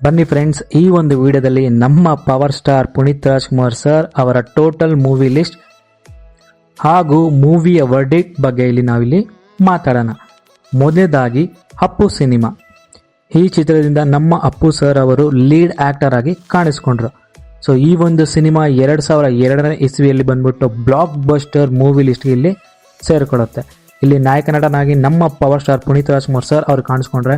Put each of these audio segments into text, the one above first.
ಬನ್ನಿ ಫ್ರೆಂಡ್ಸ್, ಈ ಒಂದು ವಿಡಿಯೋದಲ್ಲಿ ನಮ್ಮ power star Puneeth Rajkumar sir ಅವರ ಟೋಟಲ್ ಮೂವಿ ಲಿಸ್ಟ್ ಹಾಗೂ ಮೂವಿಯ ವರ್ಡಿಕ್ಟ್ ಬಗ್ಗೆ ನಾವಿಲ್ಲಿ ಮಾತಾಡೋಣ. ಮೊದಲನೇದಾಗಿ ಅಪ್ಪು ಸಿನಿಮಾ. ಈ ಚಿತ್ರದಿಂದ ನಮ್ಮ ಅಪ್ಪು ಸರ್ ಅವರು ಲೀಡ್ ಆಕ್ಟರ್ ಆಗಿ ಕಾಣಿಸ್ಕೊಂಡ್ರು. ಸೊ ಈ ಒಂದು ಸಿನಿಮಾ 2002ನೇ ಇಸ್ವಿಯಲ್ಲಿ ಬಂದ್ಬಿಟ್ಟು ಬ್ಲಾಕ್ ಬಸ್ಟರ್ ಮೂವಿ ಲಿಸ್ಟ್ ಇಲ್ಲಿ ಸೇರಿಕೊಳ್ಳುತ್ತೆ. ಇಲ್ಲಿ ನಾಯಕ ನಟನಾಗಿ ನಮ್ಮ power star Puneeth Rajkumar sir ಅವರು ಕಾಣಿಸ್ಕೊಂಡ್ರೆ,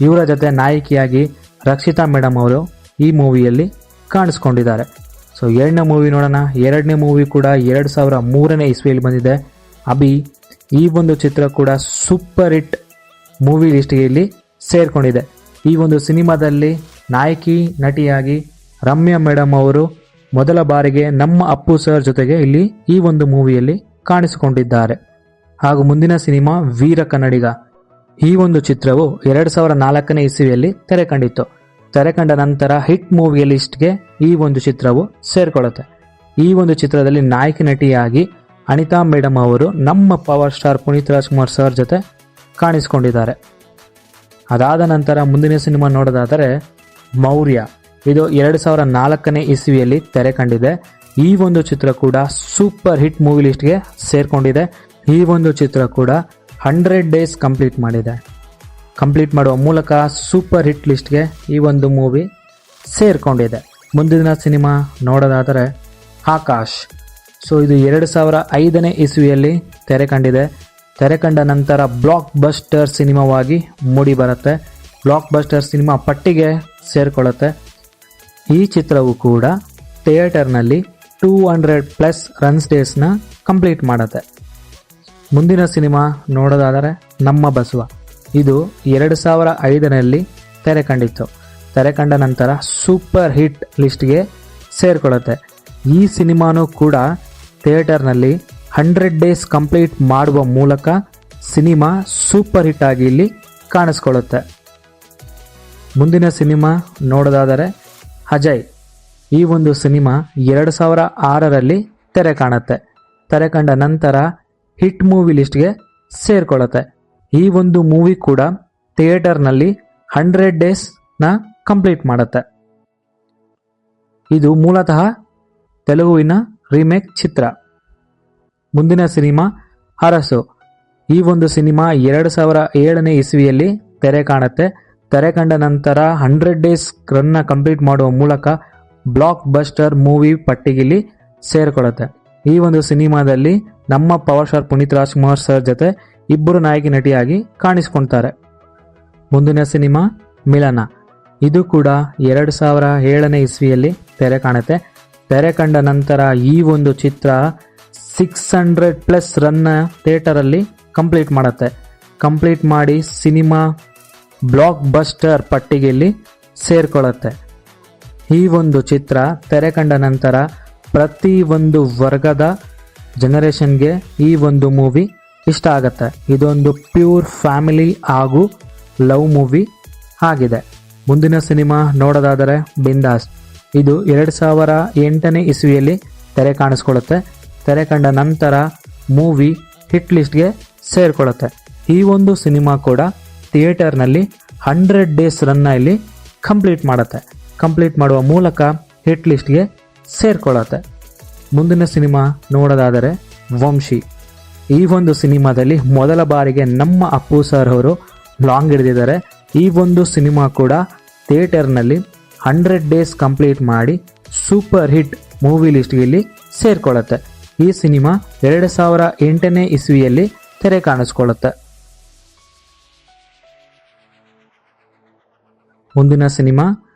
ಇವರ ಜೊತೆ ನಾಯಕಿಯಾಗಿ ರಕ್ಷಿತಾ ಮೇಡಮ್ ಅವರು ಈ ಮೂವಿಯಲ್ಲಿ ಕಾಣಿಸ್ಕೊಂಡಿದ್ದಾರೆ. ಸೊ ಎರಡನೇ ಮೂವಿ ನೋಡೋಣ. ಎರಡನೇ ಮೂವಿ ಕೂಡ 2003ನೇ ಇಸ್ವಿಯಲ್ಲಿ ಬಂದಿದೆ, ಅಭಿ. ಈ ಒಂದು ಚಿತ್ರ ಕೂಡ ಸೂಪರ್ ಹಿಟ್ ಮೂವಿ ಲಿಸ್ಟ್ಗೆ ಇಲ್ಲಿ ಸೇರ್ಕೊಂಡಿದೆ. ಈ ಒಂದು ಸಿನಿಮಾದಲ್ಲಿ ನಾಯಕಿ ನಟಿಯಾಗಿ ರಮ್ಯಾ ಮೇಡಮ್ ಅವರು ಮೊದಲ ಬಾರಿಗೆ ನಮ್ಮ ಅಪ್ಪು ಸರ್ ಜೊತೆಗೆ ಇಲ್ಲಿ ಈ ಒಂದು ಮೂವಿಯಲ್ಲಿ ಕಾಣಿಸಿಕೊಂಡಿದ್ದಾರೆ. ಹಾಗೂ ಮುಂದಿನ ಸಿನಿಮಾ ವೀರ ಕನ್ನಡಿಗ. ಈ ಒಂದು ಚಿತ್ರವು 2004ನೇ ಇಸ್ವಿಯಲ್ಲಿ ತೆರೆ ಕಂಡಿತ್ತು. ತೆರೆ ಕಂಡ ನಂತರ ಹಿಟ್ ಮೂವಿ ಲಿಸ್ಟ್ಗೆ ಈ ಒಂದು ಚಿತ್ರವು ಸೇರ್ಕೊಳ್ಳುತ್ತೆ. ಈ ಒಂದು ಚಿತ್ರದಲ್ಲಿ ನಾಯಕಿ ನಟಿಯಾಗಿ ಅನಿತಾ ಮೇಡಮ್ ಅವರು ನಮ್ಮ power star Puneeth Rajkumar sir ಜೊತೆ ಕಾಣಿಸಿಕೊಂಡಿದ್ದಾರೆ. ಅದಾದ ನಂತರ ಮುಂದಿನ ಸಿನಿಮಾ ನೋಡೋದಾದರೆ ಮೌರ್ಯ. ಇದು 2004ನೇ ಇಸ್ವಿಯಲ್ಲಿ ತೆರೆ ಕಂಡಿದೆ. ಈ ಒಂದು ಚಿತ್ರ ಕೂಡ ಸೂಪರ್ ಹಿಟ್ ಮೂವಿ ಲಿಸ್ಟ್ಗೆ ಸೇರ್ಕೊಂಡಿದೆ. ಈ ಒಂದು ಚಿತ್ರ ಕೂಡ 100 ಡೇಸ್ ಕಂಪ್ಲೀಟ್ ಮಾಡಿದೆ. ಕಂಪ್ಲೀಟ್ ಮಾಡುವ ಮೂಲಕ ಸೂಪರ್ ಹಿಟ್ ಲಿಸ್ಟ್ಗೆ ಈ ಒಂದು ಮೂವಿ ಸೇರ್ಕೊಂಡಿದೆ. ಮುಂದಿನ ಸಿನಿಮಾ ನೋಡೋದಾದರೆ ಆಕಾಶ್. ಸೊ ಇದು 2005ನೇ ಇಸ್ವಿಯಲ್ಲಿ ತೆರೆ ಕಂಡಿದೆ. ತೆರೆ ಕಂಡ ನಂತರ ಬ್ಲಾಕ್ ಬಸ್ಟರ್ ಸಿನಿಮಾವಾಗಿ ಮೂಡಿ ಬರುತ್ತೆ. ಬ್ಲಾಕ್ ಬಸ್ಟರ್ ಸಿನಿಮಾ ಪಟ್ಟಿಗೆ ಸೇರಿಕೊಳ್ಳುತ್ತೆ. ಈ ಚಿತ್ರವು ಕೂಡ ಥಿಯೇಟರ್ನಲ್ಲಿ 200+ ರನ್ಸ್ ಡೇಸ್ನ ಕಂಪ್ಲೀಟ್ ಮಾಡುತ್ತೆ. ಮುಂದಿನ ಸಿನಿಮಾ ನೋಡೋದಾದರೆ ನಮ್ಮ ಬಸವ. ಇದು 2005ರಲ್ಲಿ ತೆರೆ ಕಂಡಿತ್ತು. ತೆರೆ ಕಂಡ ನಂತರ ಸೂಪರ್ ಹಿಟ್ ಲಿಸ್ಟ್ಗೆ ಸೇರಿಕೊಳ್ಳುತ್ತೆ. ಈ ಸಿನಿಮಾನೂ ಕೂಡ ಥಿಯೇಟರ್ನಲ್ಲಿ 100 ಡೇಸ್ ಕಂಪ್ಲೀಟ್ ಮಾಡುವ ಮೂಲಕ ಸಿನಿಮಾ ಸೂಪರ್ ಹಿಟ್ ಆಗಿ ಇಲ್ಲಿ ಕಾಣಿಸ್ಕೊಳ್ಳುತ್ತೆ. ಮುಂದಿನ ಸಿನಿಮಾ ನೋಡೋದಾದರೆ ಅಜಯ್. ಈ ಒಂದು ಸಿನಿಮಾ 2006ರಲ್ಲಿ ತೆರೆ ಕಾಣುತ್ತೆ. ತೆರೆ ಕಂಡ ನಂತರ ಹಿಟ್ ಮೂವಿ ಲಿಸ್ಟ್ಗೆ ಸೇರಿಕೊಳ್ಳುತ್ತೆ. ಈ ಒಂದು ಮೂವಿ ಕೂಡ ಥಿಯೇಟರ್ನಲ್ಲಿ 100 ಡೇಸ್ನ ಕಂಪ್ಲೀಟ್ ಮಾಡುತ್ತೆ. ಇದು ಮೂಲತಃ ತೆಲುಗುವಿನ ರೀಮೇಕ್ ಚಿತ್ರ. ಮುಂದಿನ ಸಿನಿಮಾ ಅರಸು. ಈ ಒಂದು ಸಿನಿಮಾ 2007ನೇ ಇಸ್ವಿಯಲ್ಲಿ ತೆರೆ ಕಾಣುತ್ತೆ. ತೆರೆ ಕಂಡ ನಂತರ 100 ಡೇಸ್ ರನ್ನ ಕಂಪ್ಲೀಟ್ ಮಾಡುವ ಮೂಲಕ ಬ್ಲಾಕ್ ಬಸ್ಟರ್ ಮೂವಿ ಪಟ್ಟಿಗೆಯಲ್ಲಿ ಸೇರಿಕೊಳ್ಳುತ್ತೆ. ಈ ಒಂದು ಸಿನಿಮಾದಲ್ಲಿ ನಮ್ಮ power star Puneeth Rajkumar sir ಜೊತೆ ಇಬ್ಬರು ನಾಯಕಿ ನಟಿಯಾಗಿ ಕಾಣಿಸ್ಕೊಳ್ತಾರೆ. ಮುಂದಿನ ಸಿನಿಮಾ ಮಿಲನ. ಇದು ಕೂಡ 2007ನೇ ಇಸ್ವಿಯಲ್ಲಿ ತೆರೆ ಕಾಣುತ್ತೆ. ತೆರೆ ಕಂಡ ನಂತರ ಈ ಒಂದು ಚಿತ್ರ 600+ ರನ್ನ ಥಿಯೇಟರಲ್ಲಿ ಕಂಪ್ಲೀಟ್ ಮಾಡುತ್ತೆ. ಕಂಪ್ಲೀಟ್ ಮಾಡಿ ಸಿನಿಮಾ ಬ್ಲಾಕ್ ಬಸ್ಟರ್ ಪಟ್ಟಿಗೆಯಲ್ಲಿ ಸೇರ್ಕೊಳ್ಳುತ್ತೆ. ಈ ಒಂದು ಚಿತ್ರ ತೆರೆ ಕಂಡ ನಂತರ ಪ್ರತಿ ಒಂದು ವರ್ಗದ ಜನರೇಷನ್ಗೆ ಈ ಒಂದು ಮೂವಿ ಇಷ್ಟ ಆಗುತ್ತೆ. ಇದೊಂದು ಪ್ಯೂರ್ ಫ್ಯಾಮಿಲಿ ಹಾಗೂ ಲವ್ ಮೂವಿ ಆಗಿದೆ. ಮುಂದಿನ ಸಿನಿಮಾ ನೋಡೋದಾದರೆ ಬಿಂದಾಸ್. ಇದು 2008ನೇ ಇಸ್ವಿಯಲ್ಲಿ ತೆರೆ ಕಾಣಿಸ್ಕೊಳ್ಳುತ್ತೆ. ತೆರೆ ಕಂಡ ನಂತರ ಮೂವಿ ಹಿಟ್ ಲಿಸ್ಟ್ಗೆ ಸೇರಿಕೊಳ್ಳುತ್ತೆ. ಈ ಒಂದು ಸಿನಿಮಾ ಕೂಡ ಥಿಯೇಟರ್ನಲ್ಲಿ 100 ಡೇಸ್ ರನ್ನ ಇಲ್ಲಿ ಕಂಪ್ಲೀಟ್ ಮಾಡುತ್ತೆ. ಕಂಪ್ಲೀಟ್ ಮಾಡುವ ಮೂಲಕ ಹಿಟ್ ಲಿಸ್ಟ್ಗೆ ಸೇರಿಕೊಳ್ಳುತ್ತೆ. ಮುಂದಿನ ಸಿನಿಮಾ ನೋಡೋದಾದರೆ ವಂಶಿ. ಈ ಒಂದು ಸಿನಿಮಾದಲ್ಲಿ ಮೊದಲ ಬಾರಿಗೆ ನಮ್ಮ ಅಪ್ಪು ಸರ್ ಅವರು ಲಾಂಗ್ ಹಿಡಿದಿದ್ದಾರೆ. ಈ ಒಂದು ಸಿನಿಮಾ ಕೂಡ ಥಿಯೇಟರ್ನಲ್ಲಿ 100 ಡೇಸ್ ಕಂಪ್ಲೀಟ್ ಮಾಡಿ ಸೂಪರ್ ಹಿಟ್ ಮೂವಿ ಲಿಸ್ಟ್ಗೆ ಇಲ್ಲಿ ಸೇರಿಕೊಳ್ಳುತ್ತೆ. ಈ ಸಿನಿಮಾ 2008ನೇ ಇಸ್ವಿಯಲ್ಲಿ ತೆರೆ ಕಾಣಿಸ್ಕೊಳ್ಳುತ್ತೆ. ಮುಂದಿನ ಸಿನಿಮಾ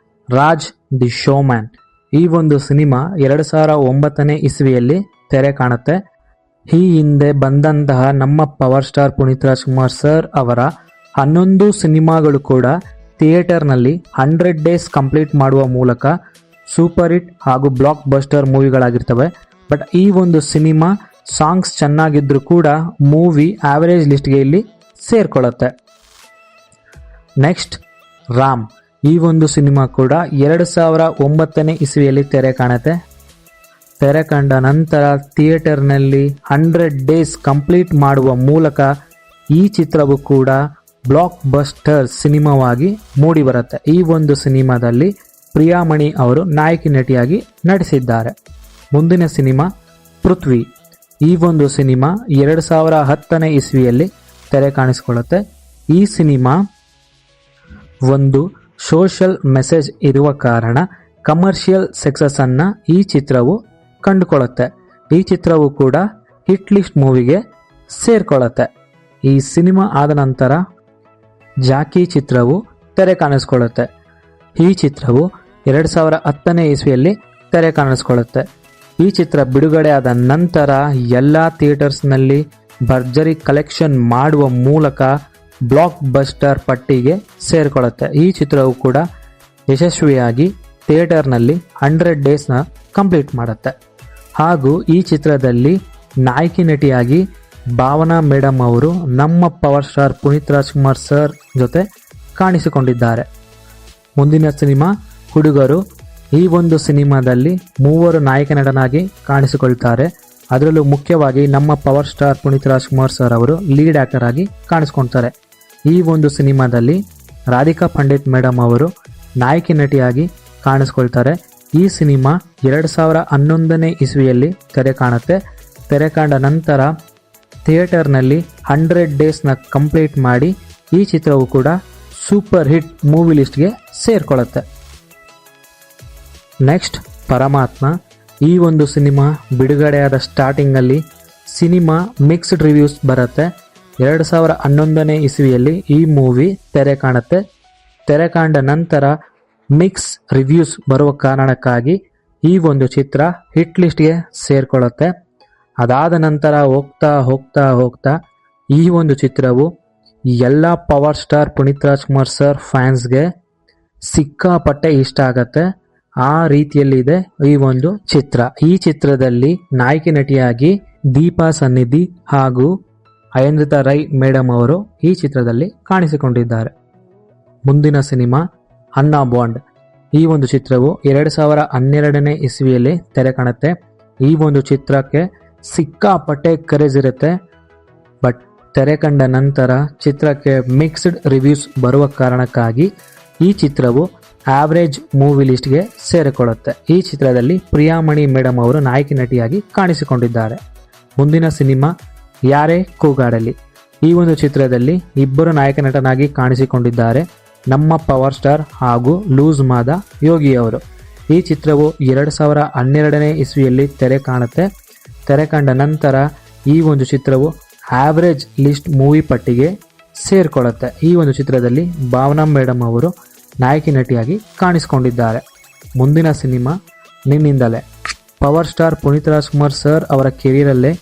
ರಾಜ್ ದಿ ಶೋಮ್ಯಾನ್. ಈ ಒಂದು ಸಿನಿಮಾ 2009ನೇ ಇಸ್ವಿಯಲ್ಲಿ ತೆರೆ ಕಾಣುತ್ತೆ. ಈ ಹಿಂದೆ ಬಂದಂತಹ ನಮ್ಮ power star Puneeth Rajkumar sir ಅವರ 11 ಸಿನಿಮಾಗಳು ಕೂಡ ಥಿಯೇಟರ್ನಲ್ಲಿ 100 ಡೇಸ್ ಕಂಪ್ಲೀಟ್ ಮಾಡುವ ಮೂಲಕ ಸೂಪರ್ ಹಿಟ್ ಹಾಗೂ ಬ್ಲಾಕ್ ಬಸ್ಟರ್ ಮೂವಿಗಳಾಗಿರ್ತವೆ. ಬಟ್ ಈ ಒಂದು ಸಿನಿಮಾ ಸಾಂಗ್ಸ್ ಚೆನ್ನಾಗಿದ್ರೂ ಕೂಡ ಮೂವಿ ಆವರೇಜ್ ಲಿಸ್ಟ್ಗೆ ಇಲ್ಲಿ ಸೇರ್ಕೊಳ್ಳುತ್ತೆ. ನೆಕ್ಸ್ಟ್ ರಾಮ್. ಈ ಒಂದು ಸಿನಿಮಾ ಕೂಡ 2009ನೇ ಇಸ್ವಿಯಲ್ಲಿ ತೆರೆ ಕಾಣುತ್ತೆ. ತೆರೆ ಕಂಡ ನಂತರ ಥಿಯೇಟರ್ನಲ್ಲಿ 100 ಡೇಸ್ ಕಂಪ್ಲೀಟ್ ಮಾಡುವ ಮೂಲಕ ಈ ಚಿತ್ರವು ಕೂಡ ಬ್ಲಾಕ್ ಬಸ್ಟರ್ ಸಿನಿಮಾವಾಗಿ ಮೂಡಿಬರುತ್ತೆ. ಈ ಒಂದು ಸಿನಿಮಾದಲ್ಲಿ ಪ್ರಿಯಾಮಣಿ ಅವರು ನಾಯಕಿ ನಟಿಯಾಗಿ ನಟಿಸಿದ್ದಾರೆ. ಮುಂದಿನ ಸಿನಿಮಾ ಪೃಥ್ವಿ. ಈ ಒಂದು ಸಿನಿಮಾ 2010ನೇ ಇಸ್ವಿಯಲ್ಲಿ ತೆರೆ ಕಾಣಿಸಿಕೊಳ್ಳುತ್ತೆ. ಈ ಸಿನಿಮಾ ಒಂದು ಸೋಷಿಯಲ್ ಮೆಸೇಜ್ ಇರುವ ಕಾರಣ ಕಮರ್ಷಿಯಲ್ ಸಕ್ಸಸ್ ಅನ್ನ ಈ ಚಿತ್ರವು ಕಂಡುಕೊಳ್ಳುತ್ತೆ. ಈ ಚಿತ್ರವು ಕೂಡ ಹಿಟ್ ಲಿಸ್ಟ್ ಮೂವಿಗೆ ಸೇರ್ಕೊಳ್ಳುತ್ತೆ. ಈ ಸಿನಿಮಾ ಆದ ನಂತರ ಜಾಕಿ ಚಿತ್ರವು ತೆರೆ ಕಾಣಿಸಿಕೊಳ್ಳುತ್ತೆ. ಈ ಚಿತ್ರವು 2010ನೇ ಇಸ್ವಿಯಲ್ಲಿ ತೆರೆ ಕಾಣಿಸಿಕೊಳ್ಳುತ್ತೆ. ಈ ಚಿತ್ರ ಬಿಡುಗಡೆ ಆದ ನಂತರ ಎಲ್ಲ ಥಿಯೇಟರ್ಸ್ನಲ್ಲಿ ಭರ್ಜರಿ ಕಲೆಕ್ಷನ್ ಮಾಡುವ ಮೂಲಕ ಬ್ಲಾಕ್ ಬಸ್ಟರ್ ಪಟ್ಟಿಗೆ ಸೇರಿಕೊಳ್ಳುತ್ತೆ. ಈ ಚಿತ್ರವು ಕೂಡ ಯಶಸ್ವಿಯಾಗಿ ಥಿಯೇಟರ್ನಲ್ಲಿ 100 ಡೇಸ್ನ ಕಂಪ್ಲೀಟ್ ಮಾಡುತ್ತೆ. ಹಾಗೂ ಈ ಚಿತ್ರದಲ್ಲಿ ನಾಯಕಿ ನಟಿಯಾಗಿ ಭಾವನಾ ಮೇಡಮ್ ಅವರು ನಮ್ಮ power star Puneeth Rajkumar sir ಜೊತೆ ಕಾಣಿಸಿಕೊಂಡಿದ್ದಾರೆ. ಮುಂದಿನ ಸಿನಿಮಾ ಹುಡುಗರು. ಈ ಒಂದು ಸಿನಿಮಾದಲ್ಲಿ 3 ನಾಯಕ ನಟನಾಗಿ ಕಾಣಿಸಿಕೊಳ್ತಾರೆ. ಅದರಲ್ಲೂ ಮುಖ್ಯವಾಗಿ ನಮ್ಮ power star Puneeth Rajkumar sir ಅವರು ಲೀಡ್ ಆಕ್ಟರ್ ಆಗಿ ಕಾಣಿಸ್ಕೊಳ್ತಾರೆ. ಈ ಒಂದು ಸಿನಿಮಾದಲ್ಲಿ ರಾಧಿಕಾ ಪಂಡಿತ್ ಮೇಡಮ್ ಅವರು ನಾಯಕಿ ನಟಿಯಾಗಿ ಕಾಣಿಸ್ಕೊಳ್ತಾರೆ. ಈ ಸಿನಿಮಾ 2011ನೇ ಇಸ್ವಿಯಲ್ಲಿ ತೆರೆ ಕಾಣುತ್ತೆ. ತೆರೆ ಕಂಡ ನಂತರ ಥಿಯೇಟರ್ನಲ್ಲಿ 100 ಡೇಸ್ನ ಕಂಪ್ಲೀಟ್ ಮಾಡಿ ಈ ಚಿತ್ರವು ಕೂಡ ಸೂಪರ್ ಹಿಟ್ ಮೂವಿ ಲಿಸ್ಟ್ಗೆ ಸೇರ್ಕೊಳ್ಳುತ್ತೆ. ನೆಕ್ಸ್ಟ್ ಪರಮಾತ್ಮ. ಈ ಒಂದು ಸಿನಿಮಾ ಬಿಡುಗಡೆಯಾದ ಸ್ಟಾರ್ಟಿಂಗಲ್ಲಿ ಸಿನಿಮಾ ಮಿಕ್ಸ್ಡ್ ರಿವ್ಯೂಸ್ ಬರುತ್ತೆ. 2011ನೇ ಇಸ್ವಿಯಲ್ಲಿ ಈ ಮೂವಿ ತೆರೆ ಕಾಣುತ್ತೆ. ತೆರೆ ಕಂಡ ನಂತರ ಮಿಕ್ಸ್ ರಿವ್ಯೂಸ್ ಬರುವ ಕಾರಣಕ್ಕಾಗಿ ಈ ಒಂದು ಚಿತ್ರ ಹಿಟ್ ಲಿಸ್ಟ್ಗೆ ಸೇರ್ಕೊಳ್ಳುತ್ತೆ. ಅದಾದ ನಂತರ ಹೋಗ್ತಾ ಹೋಗ್ತಾ ಹೋಗ್ತಾ ಈ ಒಂದು ಚಿತ್ರವು ಎಲ್ಲ power star Puneeth Rajkumar sir ಫ್ಯಾನ್ಸ್ಗೆ ಸಿಕ್ಕಾಪಟ್ಟೆ ಇಷ್ಟ ಆಗತ್ತೆ. ಆ ರೀತಿಯಲ್ಲಿದೆ ಈ ಒಂದು ಚಿತ್ರ. ಈ ಚಿತ್ರದಲ್ಲಿ ನಾಯಕಿ ನಟಿಯಾಗಿ ದೀಪಾ ಸನ್ನಿಧಿ ಹಾಗೂ ಅಯಂದ್ರಿತಾ ರೈ ಮೇಡಮ್ ಅವರು ಈ ಚಿತ್ರದಲ್ಲಿ ಕಾಣಿಸಿಕೊಂಡಿದ್ದಾರೆ. ಮುಂದಿನ ಸಿನಿಮಾ ಅನ್ನಾ ಬಾಂಡ್. ಈ ಒಂದು ಚಿತ್ರವು 2012ನೇ ಇಸ್ವಿಯಲ್ಲಿ ತೆರೆ ಕಾಣುತ್ತೆ. ಈ ಒಂದು ಚಿತ್ರಕ್ಕೆ ಸಿಕ್ಕಾಪಟ್ಟೆ ಕ್ರೇಜ್ ಇರುತ್ತೆ. ಬಟ್ ತೆರೆ ಕಂಡ ನಂತರ ಚಿತ್ರಕ್ಕೆ ಮಿಕ್ಸ್ಡ್ ರಿವ್ಯೂಸ್ ಬರುವ ಕಾರಣಕ್ಕಾಗಿ ಈ ಚಿತ್ರವು ಆವರೇಜ್ ಮೂವಿ ಲಿಸ್ಟ್ಗೆ ಸೇರಿಕೊಳ್ಳುತ್ತೆ. ಈ ಚಿತ್ರದಲ್ಲಿ ಪ್ರಿಯಾಮಣಿ ಮೇಡಮ್ ಅವರು ನಾಯಕಿ ನಟಿಯಾಗಿ ಕಾಣಿಸಿಕೊಂಡಿದ್ದಾರೆ. ಮುಂದಿನ ಸಿನಿಮಾ ಯಾರೇ ಕೂಗಾಡಲಿ. ಈ ಒಂದು ಚಿತ್ರದಲ್ಲಿ 2 ನಾಯಕ ನಟನಾಗಿ ಕಾಣಿಸಿಕೊಂಡಿದ್ದಾರೆ, ನಮ್ಮ ಪವರ್ ಸ್ಟಾರ್ ಹಾಗೂ ಲೂಸ್ ಮಾದ ಯೋಗಿ ಅವರು. ಈ ಚಿತ್ರವು 2012ನೇ ಇಸ್ವಿಯಲ್ಲಿ ತೆರೆ ಕಾಣುತ್ತೆ. ತೆರೆ ಕಂಡ ನಂತರ ಈ ಒಂದು ಚಿತ್ರವು ಆವರೇಜ್ ಲಿಸ್ಟ್ ಮೂವಿ ಪಟ್ಟಿಗೆ ಸೇರಿಕೊಳ್ಳುತ್ತೆ. ಈ ಒಂದು ಚಿತ್ರದಲ್ಲಿ ಭಾವನಾ ಮೇಡಮ್ ಅವರು ನಾಯಕಿ ನಟಿಯಾಗಿ ಕಾಣಿಸಿಕೊಂಡಿದ್ದಾರೆ. ಮುಂದಿನ ಸಿನಿಮಾ ನಿನ್ನಿಂದಲೇ. Power star Puneeth Rajkumar sir ಅವರ ಕೆರಿಯರಲ್ಲೇ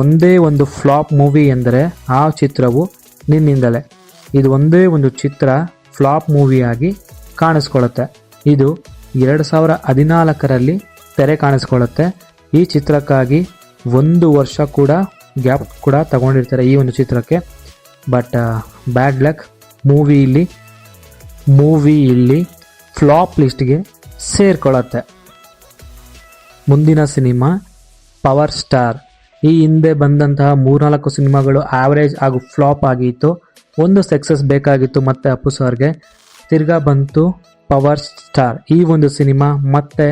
ಒಂದೇ ಒಂದು ಫ್ಲಾಪ್ ಮೂವಿ ಎಂದರೆ ಆ ಚಿತ್ರವು ನಿನ್ನಿಂದಲೇ. ಇದು ಒಂದೇ ಒಂದು ಚಿತ್ರ ಫ್ಲಾಪ್ ಮೂವಿಯಾಗಿ ಕಾಣಿಸ್ಕೊಳ್ಳುತ್ತೆ. ಇದು 2014ರಲ್ಲಿ ತೆರೆ ಕಾಣಿಸ್ಕೊಳ್ಳುತ್ತೆ. ಈ ಚಿತ್ರಕ್ಕಾಗಿ 1 ವರ್ಷ ಕೂಡ ಗ್ಯಾಪ್ ಕೂಡ ತಗೊಂಡಿರ್ತಾರೆ ಈ ಒಂದು ಚಿತ್ರಕ್ಕೆ. ಬಟ್ ಬ್ಯಾಡ್ ಲಕ್, ಮೂವಿ ಇಲ್ಲಿ ಫ್ಲಾಪ್ ಲಿಸ್ಟ್ಗೆ ಸೇರ್ಕೊಳ್ಳುತ್ತೆ. ಮುಂದಿನ ಸಿನಿಮಾ ಪವರ್ ಸ್ಟಾರ್. ಈ ಹಿಂದೆ ಬಂದಂತಹ 3-4 ಸಿನಿಮಾಗಳು ಆವರೇಜ್ ಹಾಗೂ ಫ್ಲಾಪ್ ಆಗಿತ್ತು. ಒಂದು ಸಕ್ಸಸ್ ಬೇಕಾಗಿತ್ತು ಮತ್ತೆ ಅಪ್ಪು ಸರ್ಗೆ. ತಿರ್ಗಾ ಬಂತು ಪವರ್ ಸ್ಟಾರ್. ಈ ಒಂದು ಸಿನಿಮಾ ಮತ್ತೆ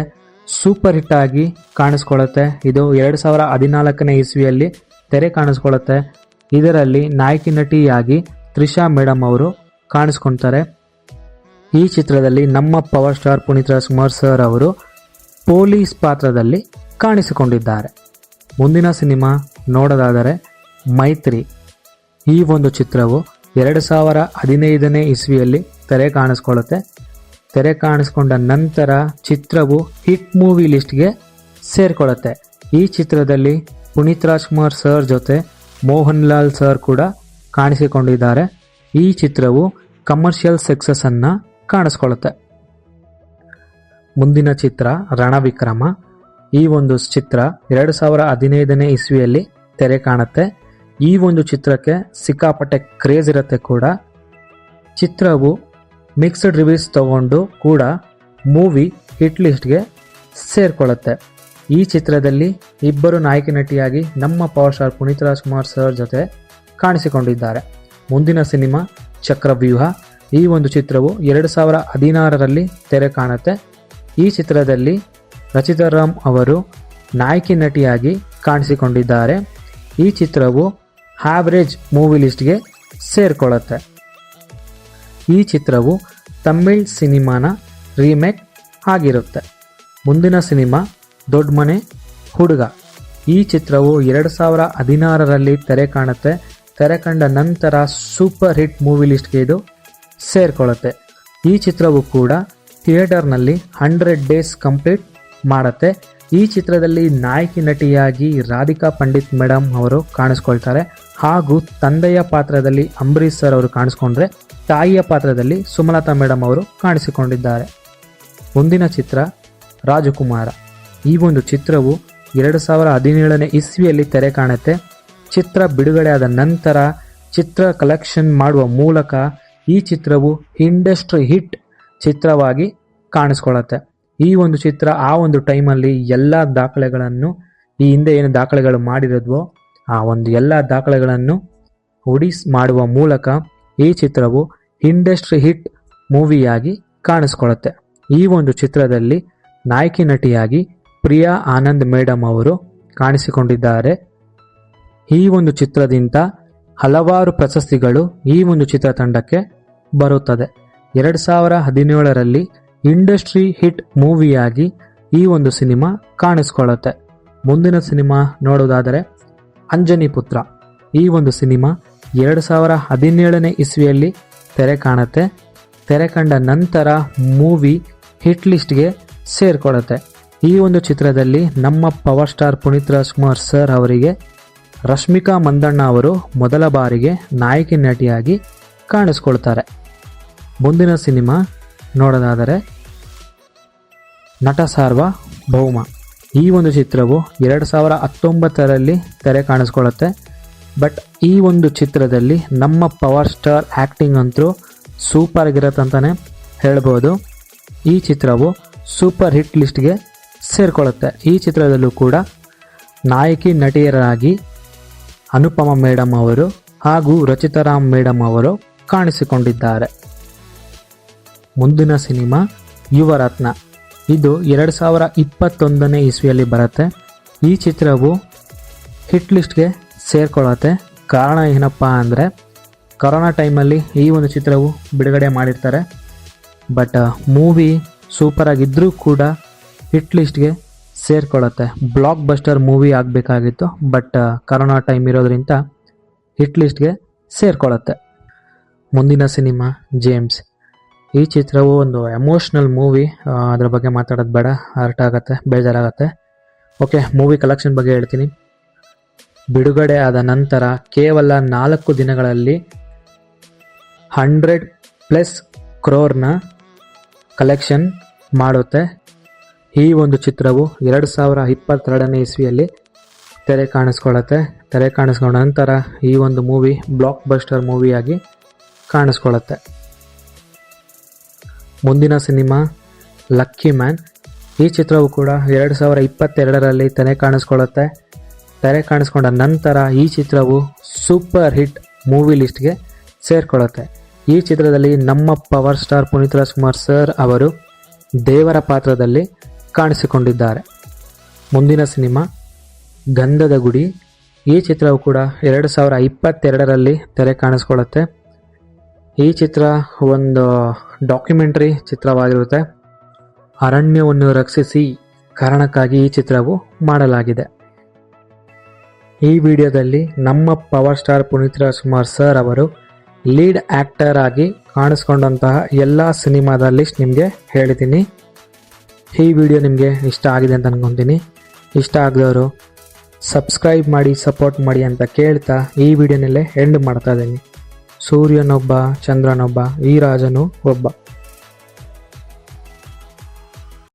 ಸೂಪರ್ ಹಿಟ್ ಆಗಿ ಕಾಣಿಸ್ಕೊಳ್ಳುತ್ತೆ. ಇದು 2014ನೇ ಇಸ್ವಿಯಲ್ಲಿ ತೆರೆ ಕಾಣಿಸ್ಕೊಳ್ಳುತ್ತೆ. ಇದರಲ್ಲಿ ನಾಯಕಿ ನಟಿಯಾಗಿ ತ್ರಿಷಾ ಮೇಡಮ್ ಅವರು ಕಾಣಿಸ್ಕೊಳ್ತಾರೆ. ಈ ಚಿತ್ರದಲ್ಲಿ ನಮ್ಮ power star Puneeth Rajkumar sir ಅವರು ಪೊಲೀಸ್ ಪಾತ್ರದಲ್ಲಿ ಕಾಣಿಸಿಕೊಂಡಿದ್ದಾರೆ. ಮುಂದಿನ ಸಿನಿಮಾ ನೋಡೋದಾದರೆ ಮೈತ್ರಿ. ಈ ಒಂದು ಚಿತ್ರವು 2015ನೇ ಇಸ್ವಿಯಲ್ಲಿ ತೆರೆ ಕಾಣಿಸ್ಕೊಳ್ಳುತ್ತೆ. ತೆರೆ ಕಾಣಿಸ್ಕೊಂಡ ನಂತರ ಚಿತ್ರವು ಹಿಟ್ ಮೂವಿ ಲಿಸ್ಟ್ಗೆ ಸೇರ್ಕೊಳ್ಳುತ್ತೆ. ಈ ಚಿತ್ರದಲ್ಲಿ ಪುನೀತ್ ರಾಜ್ಕುಮಾರ್ ಸರ್ ಜೊತೆ ಮೋಹನ್ ಲಾಲ್ ಸರ್ ಕೂಡ ಕಾಣಿಸಿಕೊಂಡಿದ್ದಾರೆ. ಈ ಚಿತ್ರವು ಕಮರ್ಷಿಯಲ್ ಸಕ್ಸಸ್ ಅನ್ನ ಕಾಣಿಸ್ಕೊಳ್ಳುತ್ತೆ. ಮುಂದಿನ ಚಿತ್ರ ರಣವಿಕ್ರಮ. ಈ ಒಂದು ಚಿತ್ರ 2015ನೇ ಇಸ್ವಿಯಲ್ಲಿ ತೆರೆ ಕಾಣುತ್ತೆ. ಈ ಒಂದು ಚಿತ್ರಕ್ಕೆ ಸಿಕ್ಕಾಪಟ್ಟೆ ಕ್ರೇಜ್ ಇರುತ್ತೆ ಕೂಡ. ಚಿತ್ರವು ಮಿಕ್ಸ್ಡ್ ರಿವ್ಯೂಸ್ ತಗೊಂಡು ಕೂಡ ಮೂವಿ ಹಿಟ್ ಲಿಸ್ಟ್ಗೆ ಸೇರ್ಕೊಳ್ಳುತ್ತೆ. ಈ ಚಿತ್ರದಲ್ಲಿ 2 ನಾಯಕಿ ನಟಿಯಾಗಿ ನಮ್ಮ power star Puneeth Rajkumar sir ಜೊತೆ ಕಾಣಿಸಿಕೊಂಡಿದ್ದಾರೆ. ಮುಂದಿನ ಸಿನಿಮಾ ಚಕ್ರವ್ಯೂಹ. ಈ ಒಂದು ಚಿತ್ರವು 2016ರಲ್ಲಿ ತೆರೆ ಕಾಣುತ್ತೆ. ಈ ಚಿತ್ರದಲ್ಲಿ ರಚಿತಾ ರಾಮ್ ಅವರು ನಾಯಕಿ ನಟಿಯಾಗಿ ಕಾಣಿಸಿಕೊಂಡಿದ್ದಾರೆ. ಈ ಚಿತ್ರವು ಆವರೇಜ್ ಮೂವಿ ಲಿಸ್ಟ್ಗೆ ಸೇರಿಕೊಳ್ಳುತ್ತೆ. ಈ ಚಿತ್ರವು ತಮಿಳ್ ಸಿನಿಮಾನ ರೀಮೇಕ್ ಆಗಿರುತ್ತೆ. ಮುಂದಿನ ಸಿನಿಮಾ ದೊಡ್ಡ ಮನೆ ಹುಡುಗ. ಈ ಚಿತ್ರವು 2016ರಲ್ಲಿ ತೆರೆ ಕಾಣುತ್ತೆ. ತೆರೆ ಕಂಡ ನಂತರ ಸೂಪರ್ ಹಿಟ್ ಮೂವಿ ಲಿಸ್ಟ್ಗೆ ಇದು ಸೇರಿಕೊಳ್ಳುತ್ತೆ. ಈ ಚಿತ್ರವು ಕೂಡ ಥಿಯೇಟರ್ನಲ್ಲಿ 100 ಡೇಸ್ ಕಂಪ್ಲೀಟ್ ಮಾಡುತ್ತೆ. ಈ ಚಿತ್ರದಲ್ಲಿ ನಾಯಕಿ ನಟಿಯಾಗಿ ರಾಧಿಕಾ ಪಂಡಿತ್ ಮೇಡಮ್ ಅವರು ಕಾಣಿಸ್ಕೊಳ್ತಾರೆ. ಹಾಗೂ ತಂದೆಯ ಪಾತ್ರದಲ್ಲಿ ಅಂಬರೀಶ್ ಸರ್ ಅವರು ಕಾಣಿಸ್ಕೊಂಡ್ರೆ, ತಾಯಿಯ ಪಾತ್ರದಲ್ಲಿ ಸುಮಲತಾ ಮೇಡಮ್ ಅವರು ಕಾಣಿಸಿಕೊಂಡಿದ್ದಾರೆ. ಮುಂದಿನ ಚಿತ್ರ ರಾಜಕುಮಾರ. ಈ ಒಂದು ಚಿತ್ರವು 2017ನೇ ಇಸ್ವಿಯಲ್ಲಿ ತೆರೆ ಕಾಣುತ್ತೆ. ಚಿತ್ರ ಬಿಡುಗಡೆಯಾದ ನಂತರ ಚಿತ್ರ ಕಲೆಕ್ಷನ್ ಮಾಡುವ ಮೂಲಕ ಈ ಚಿತ್ರವು ಇಂಡಸ್ಟ್ರಿ ಹಿಟ್ ಚಿತ್ರವಾಗಿ ಕಾಣಿಸ್ಕೊಳ್ಳುತ್ತೆ. ಈ ಒಂದು ಚಿತ್ರ ಆ ಒಂದು ಟೈಮಲ್ಲಿ ಎಲ್ಲ ದಾಖಲೆಗಳನ್ನು, ಈ ಹಿಂದೆ ಏನು ದಾಖಲೆಗಳು ಮಾಡಿರೋದ್ವೋ ಆ ಒಂದು ಎಲ್ಲ ದಾಖಲೆಗಳನ್ನು ಹುಡಿಸ್ ಮಾಡುವ ಮೂಲಕ ಈ ಚಿತ್ರವು ಇಂಡಸ್ಟ್ರಿ ಹಿಟ್ ಮೂವಿಯಾಗಿ ಕಾಣಿಸ್ಕೊಳ್ಳುತ್ತೆ. ಈ ಒಂದು ಚಿತ್ರದಲ್ಲಿ ನಾಯಕಿ ನಟಿಯಾಗಿ ಪ್ರಿಯಾ ಆನಂದ್ ಮೇಡಮ್ ಅವರು ಕಾಣಿಸಿಕೊಂಡಿದ್ದಾರೆ. ಈ ಒಂದು ಚಿತ್ರದಿಂದ ಹಲವಾರು ಪ್ರಶಸ್ತಿಗಳು ಈ ಒಂದು ಚಿತ್ರತಂಡಕ್ಕೆ ಬರುತ್ತದೆ. 2017ರಲ್ಲಿ ಇಂಡಸ್ಟ್ರಿ ಹಿಟ್ ಮೂವಿಯಾಗಿ ಈ ಒಂದು ಸಿನಿಮಾ ಕಾಣಿಸ್ಕೊಳ್ಳುತ್ತೆ. ಮುಂದಿನ ಸಿನಿಮಾ ನೋಡೋದಾದರೆ ಅಂಜನಿ ಪುತ್ರ. ಈ ಒಂದು ಸಿನಿಮಾ 2017ನೇ ಇಸ್ವಿಯಲ್ಲಿ ತೆರೆ ಕಾಣುತ್ತೆ. ತೆರೆ ಕಂಡ ನಂತರ ಮೂವಿ ಹಿಟ್ ಲಿಸ್ಟ್ಗೆ ಸೇರಿಕೊಳ್ಳುತ್ತೆ. ಈ ಒಂದು ಚಿತ್ರದಲ್ಲಿ ನಮ್ಮ power star Puneeth Rajkumar sir ಅವರಿಗೆ ರಶ್ಮಿಕಾ ಮಂದಣ್ಣ ಅವರು ಮೊದಲ ಬಾರಿಗೆ ನಾಯಕಿ ನಟಿಯಾಗಿ ಕಾಣಿಸ್ಕೊಳ್ತಾರೆ. ಮುಂದಿನ ಸಿನಿಮಾ ನೋಡೋದಾದರೆ ನಟ ಸಾರ್ವಭೌಮ. ಈ ಒಂದು ಚಿತ್ರವು 2019ರಲ್ಲಿ ತೆರೆ ಕಾಣಿಸ್ಕೊಳ್ಳುತ್ತೆ. ಬಟ್ ಈ ಒಂದು ಚಿತ್ರದಲ್ಲಿ ನಮ್ಮ ಪವರ್ ಸ್ಟಾರ್ ಆ್ಯಕ್ಟಿಂಗ್ ಅಂತೂ ಸೂಪರ್ ಆಗಿರತ್ತೆ ಅಂತಲೇ ಹೇಳ್ಬೋದು. ಈ ಚಿತ್ರವು ಸೂಪರ್ ಹಿಟ್ ಲಿಸ್ಟ್ಗೆ ಸೇರಿಕೊಳ್ಳುತ್ತೆ. ಈ ಚಿತ್ರದಲ್ಲೂ ಕೂಡ ನಾಯಕಿ ನಟಿಯರಾಗಿ ಅನುಪಮ ಮೇಡಮ್ ಅವರು ಹಾಗೂ ರಚಿತಾ ರಾಮ್ ಮೇಡಮ್ ಅವರು ಕಾಣಿಸಿಕೊಂಡಿದ್ದಾರೆ. ಮುಂದಿನ ಸಿನಿಮಾ ಯುವರತ್ನ. ಇದು 2021ನೇ ಇಸ್ವಿಯಲ್ಲಿ ಬರುತ್ತೆ. ಈ ಚಿತ್ರವು ಹಿಟ್ ಲಿಸ್ಟ್ಗೆ ಸೇರಿಕೊಳ್ಳುತ್ತೆ. ಕಾರಣ ಏನಪ್ಪ ಅಂದರೆ, ಕೊರೋನಾ ಟೈಮಲ್ಲಿ ಈ ಒಂದು ಚಿತ್ರವು ಬಿಡುಗಡೆ ಮಾಡಿರ್ತಾರೆ. ಬಟ್ ಮೂವಿ ಸೂಪರ್ ಆಗಿದ್ದರೂ ಕೂಡ ಹಿಟ್ ಲಿಸ್ಟ್ಗೆ ಸೇರಿಕೊಳ್ಳುತ್ತೆ. ಬ್ಲಾಕ್ ಬಸ್ಟರ್ ಮೂವಿ ಆಗಬೇಕಾಗಿತ್ತು, ಬಟ್ ಕೊರೋನಾ ಟೈಮ್ ಇರೋದ್ರಿಂದ ಹಿಟ್ ಲಿಸ್ಟ್ಗೆ ಸೇರಿಕೊಳ್ಳುತ್ತೆ. ಮುಂದಿನ ಸಿನಿಮಾ ಜೇಮ್ಸ್. ಈ ಚಿತ್ರವು ಒಂದು ಎಮೋಷ್ನಲ್ ಮೂವಿ. ಅದರ ಬಗ್ಗೆ ಮಾತಾಡೋದು ಬೇಡ, ಹರ್ಟ್ ಆಗುತ್ತೆ, ಬೇಜಾರಾಗುತ್ತೆ. ಓಕೆ, ಮೂವಿ ಕಲೆಕ್ಷನ್ ಬಗ್ಗೆ ಹೇಳ್ತೀನಿ. ಬಿಡುಗಡೆ ಆದ ನಂತರ ಕೇವಲ 4 ದಿನಗಳಲ್ಲಿ 100+ ಕ್ರೋರ್ನ ಕಲೆಕ್ಷನ್ ಮಾಡುತ್ತೆ. ಈ ಒಂದು ಚಿತ್ರವು 2022ನೇ ಇಸ್ವಿಯಲ್ಲಿ ತೆರೆ ಕಾಣಿಸ್ಕೊಳ್ಳುತ್ತೆ. ತೆರೆ ಕಾಣಿಸ್ಕೊಂಡ ನಂತರ ಈ ಒಂದು ಮೂವಿ ಬ್ಲಾಕ್ ಬಸ್ಟರ್ ಮೂವಿಯಾಗಿ ಕಾಣಿಸ್ಕೊಳ್ಳುತ್ತೆ. ಮುಂದಿನ ಸಿನಿಮಾ ಲಕ್ಕಿ ಮ್ಯಾನ್. ಈ ಚಿತ್ರವು ಕೂಡ 2022ರಲ್ಲಿ ತೆರೆ ಕಾಣಿಸ್ಕೊಳ್ಳುತ್ತೆ. ತೆರೆ ಕಾಣಿಸ್ಕೊಂಡ ನಂತರ ಈ ಚಿತ್ರವು ಸೂಪರ್ ಹಿಟ್ ಮೂವಿ ಲಿಸ್ಟ್ಗೆ ಸೇರಿಕೊಳ್ಳುತ್ತೆ. ಈ ಚಿತ್ರದಲ್ಲಿ ನಮ್ಮ power star Puneeth Rajkumar sir ಅವರು ದೇವರ ಪಾತ್ರದಲ್ಲಿ ಕಾಣಿಸಿಕೊಂಡಿದ್ದಾರೆ. ಮುಂದಿನ ಸಿನಿಮಾ ಗಂಧದ ಗುಡಿ. ಈ ಚಿತ್ರವು ಕೂಡ 2022ರಲ್ಲಿ ತೆರೆ ಕಾಣಿಸ್ಕೊಳ್ಳುತ್ತೆ. ಈ ಚಿತ್ರ ಒಂದು ಡಾಕ್ಯುಮೆಂಟ್ರಿ ಚಿತ್ರವಾಗಿರುತ್ತೆ. ಅರಣ್ಯವನ್ನು ರಕ್ಷಿಸಿ ಕಾರಣಕ್ಕಾಗಿ ಈ ಚಿತ್ರವು ಮಾಡಲಾಗಿದೆ. ಈ ವಿಡಿಯೋದಲ್ಲಿ ನಮ್ಮ power star Puneeth Rajkumar sir ಅವರು ಲೀಡ್ ಆ್ಯಕ್ಟರ್ ಆಗಿ ಕಾಣಿಸ್ಕೊಂಡಂತಹ ಎಲ್ಲ ಸಿನಿಮಾದ ಲಿಸ್ಟ್ ನಿಮಗೆ ಹೇಳಿದ್ದೀನಿ. ಈ ವಿಡಿಯೋ ನಿಮಗೆ ಇಷ್ಟ ಆಗಿದೆ ಅಂತ ಅನ್ಕೊತೀನಿ. ಇಷ್ಟ ಆಗದವರು ಸಬ್ಸ್ಕ್ರೈಬ್ ಮಾಡಿ, ಸಪೋರ್ಟ್ ಮಾಡಿ ಅಂತ ಕೇಳ್ತಾ ಈ ವಿಡಿಯೋನಲ್ಲೇ ಎಂಡ್ ಮಾಡ್ತಾ ಇದ್ದೀನಿ. ಸೂರ್ಯನೊಬ್ಬ, ಚಂದ್ರನೊಬ್ಬ, ಈ ರಾಜನು ಒಬ್ಬ.